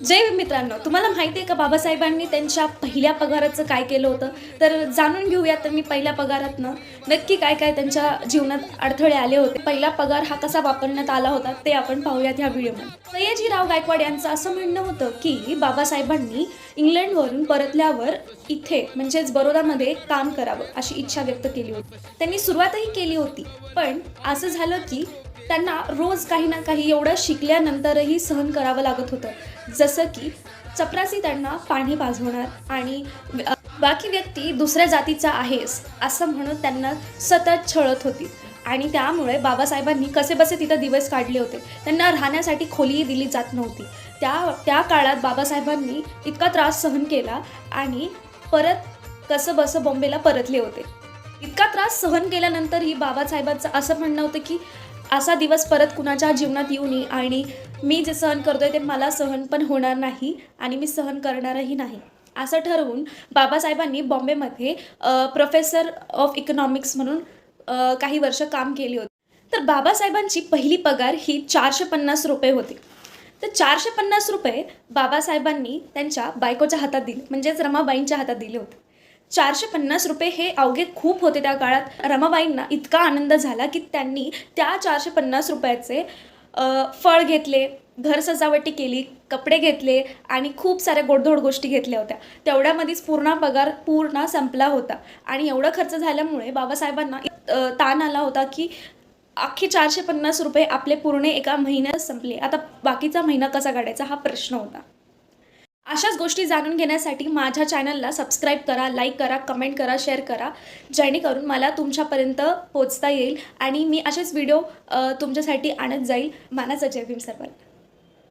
जय मित्रांनो, तुम्हाला माहिती आहे का बाबासाहेबांनी त्यांच्या पहिल्या पगाराचं काय केलं होतं? तर जाणून घेऊया. तर मी पहिल्या पगारातनं नक्की काय काय त्यांच्या जीवनात अडथळे आले होते, पहिला पगार हा कसा वापरण्यात आला होता ते आपण पाहूयात ह्या व्हिडिओमध्ये. सयाजीराव गायकवाड यांचं असं म्हणणं होतं की बाबासाहेबांनी इंग्लंडवरून परतल्यावर इथे म्हणजेच बरोदामध्ये काम करावं अशी इच्छा व्यक्त केली होती. त्यांनी सुरुवातही केली होती, पण असं झालं की त्यांना रोज काही ना काही एवढं शिकल्यानंतरही सहन करावं लागत होतं. जसं की चपरासी त्यांना पाणी पाजवणार आणि बाकी व्यक्ती दुसऱ्या जातीचा आहेस असं म्हणून त्यांना सतत छळत होती. आणि त्यामुळे बाबासाहेबांनी कसेबसे तिथं दिवस काढले होते. त्यांना राहण्यासाठी खोलीही दिली जात नव्हती. त्या त्या काळात बाबासाहेबांनी इतका त्रास सहन केला आणि परत कसंबसं बॉम्बेला परतले होते. इतका त्रास सहन केल्यानंतरही बाबासाहेबांचं असं म्हणणं होतं की असा दिवस परत कुणाच्या जीवनात येऊ नये आणि मी जे सहन करतोय ते मला सहन पण होणार नाही आणि मी सहन करणारही नाही असं ठरवून बाबासाहेबांनी बॉम्बेमध्ये प्रोफेसर ऑफ इकॉनॉमिक्स म्हणून काही वर्ष काम केली होती. तर बाबासाहेबांची पहिली पगार ही 450 रुपये होती. तर 450 रुपये बाबासाहेबांनी त्यांच्या बायकोच्या हातात दिले, म्हणजेच रमाबाईंच्या हातात दिले होते. 450 रुपये हे अवघे खूप होते त्या काळात. रमाबाईंना इतका आनंद झाला की त्यांनी त्या 450 रुपयाचे फळ घेतले, घर सजावटी केली, कपडे घेतले आणि खूप साऱ्या गोडधोड गोष्टी घेतल्या होत्या. तेवढ्यामध्येच पूर्ण पगार पूर्ण संपला होता आणि एवढा खर्च झाल्यामुळे बाबासाहेबांना ताण आला होता की अख्खे 450 रुपये आपले पूर्ण एका महिन्यात संपले. आता बाकीचा महिना कसा काढायचा हा प्रश्न होता. अशाच गोष्टी जाणून घेण्यासाठी माझ्या चॅनलला सबस्क्राईब करा, लाईक करा, कमेंट करा, शेअर करा, जेणेकरून मला तुमच्यापर्यंत पोहोचता येईल आणि मी असेच व्हिडिओ तुमच्यासाठी आणत जाईल. मानाचं जय भीम सर्वांना.